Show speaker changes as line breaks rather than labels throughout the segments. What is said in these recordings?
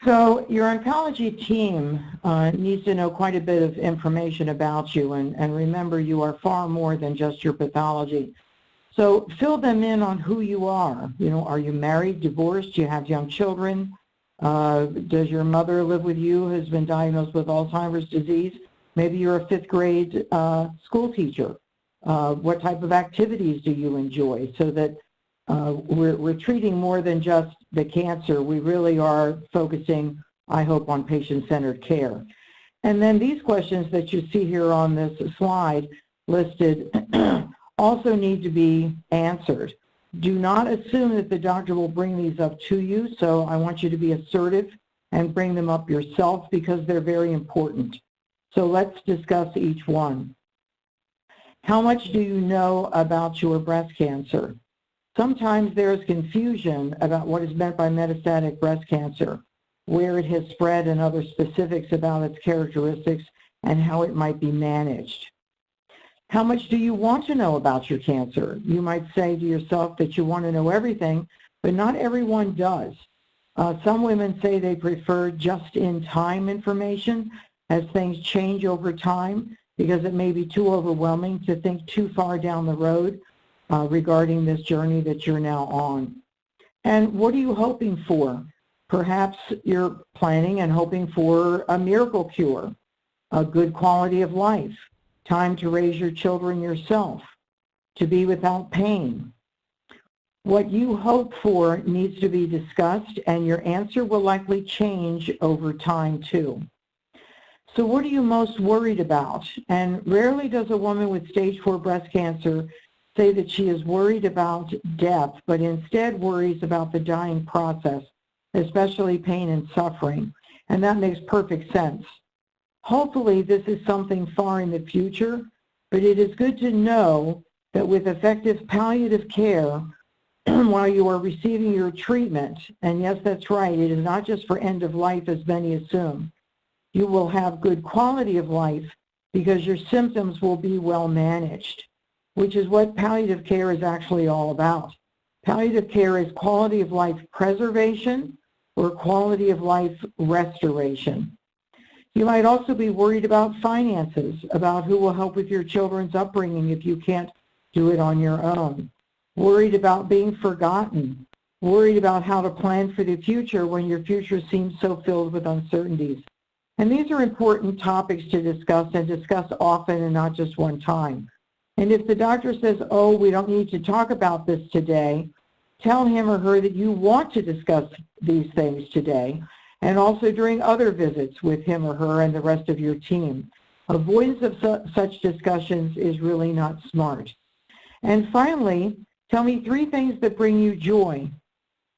So your oncology team needs to know quite a bit of information about you, and remember, you are far more than just your pathology. So fill them in on who you are. You know, are you married, divorced, do you have young children? Does your mother live with you, has been diagnosed with Alzheimer's disease? Maybe you're a fifth grade school teacher. What type of activities do you enjoy? So that we're treating more than just the cancer. We really are focusing, I hope, on patient-centered care. And then these questions that you see here on this slide listed also need to be answered. Do not assume that the doctor will bring these up to you, so I want you to be assertive and bring them up yourself because they're very important. So let's discuss each one. How much do you know about your breast cancer? Sometimes there's confusion about what is meant by metastatic breast cancer, where it has spread and other specifics about its characteristics and how it might be managed. How much do you want to know about your cancer? You might say to yourself that you want to know everything, but not everyone does. Some women say they prefer just-in-time information as things change over time because it may be too overwhelming to think too far down the road regarding this journey that you're now on. And what are you hoping for? Perhaps you're planning and hoping for a miracle cure, a good quality of life, time to raise your children yourself, to be without pain. What you hope for needs to be discussed, and your answer will likely change over time too. So what are you most worried about? And rarely does a woman with stage 4 breast cancer say that she is worried about death, but instead worries about the dying process, especially pain and suffering. And that makes perfect sense. Hopefully this is something far in the future, but it is good to know that with effective palliative care, while you are receiving your treatment, and yes, that's right, it is not just for end of life as many assume, you will have good quality of life because your symptoms will be well managed, which is what palliative care is actually all about. Palliative care is quality of life preservation or quality of life restoration. You might also be worried about finances, about who will help with your children's upbringing if you can't do it on your own. Worried about being forgotten. Worried about how to plan for the future when your future seems so filled with uncertainties. And these are important topics to discuss and discuss often and not just one time. And if the doctor says, oh, we don't need to talk about this today, tell him or her that you want to discuss these things today, and also during other visits with him or her and the rest of your team. Avoidance of such discussions is really not smart. And finally, tell me 3 things that bring you joy.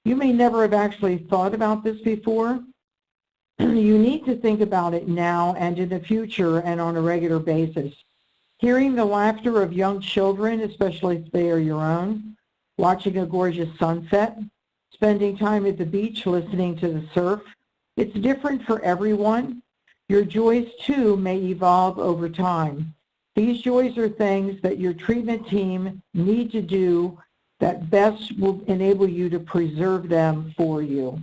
You may never have actually thought about this before. You need to think about it now and in the future and on a regular basis. Hearing the laughter of young children, especially if they are your own, watching a gorgeous sunset, spending time at the beach listening to the surf. It's different for everyone. Your joys, too, may evolve over time. These joys are things that your treatment team need to do that best will enable you to preserve them for you.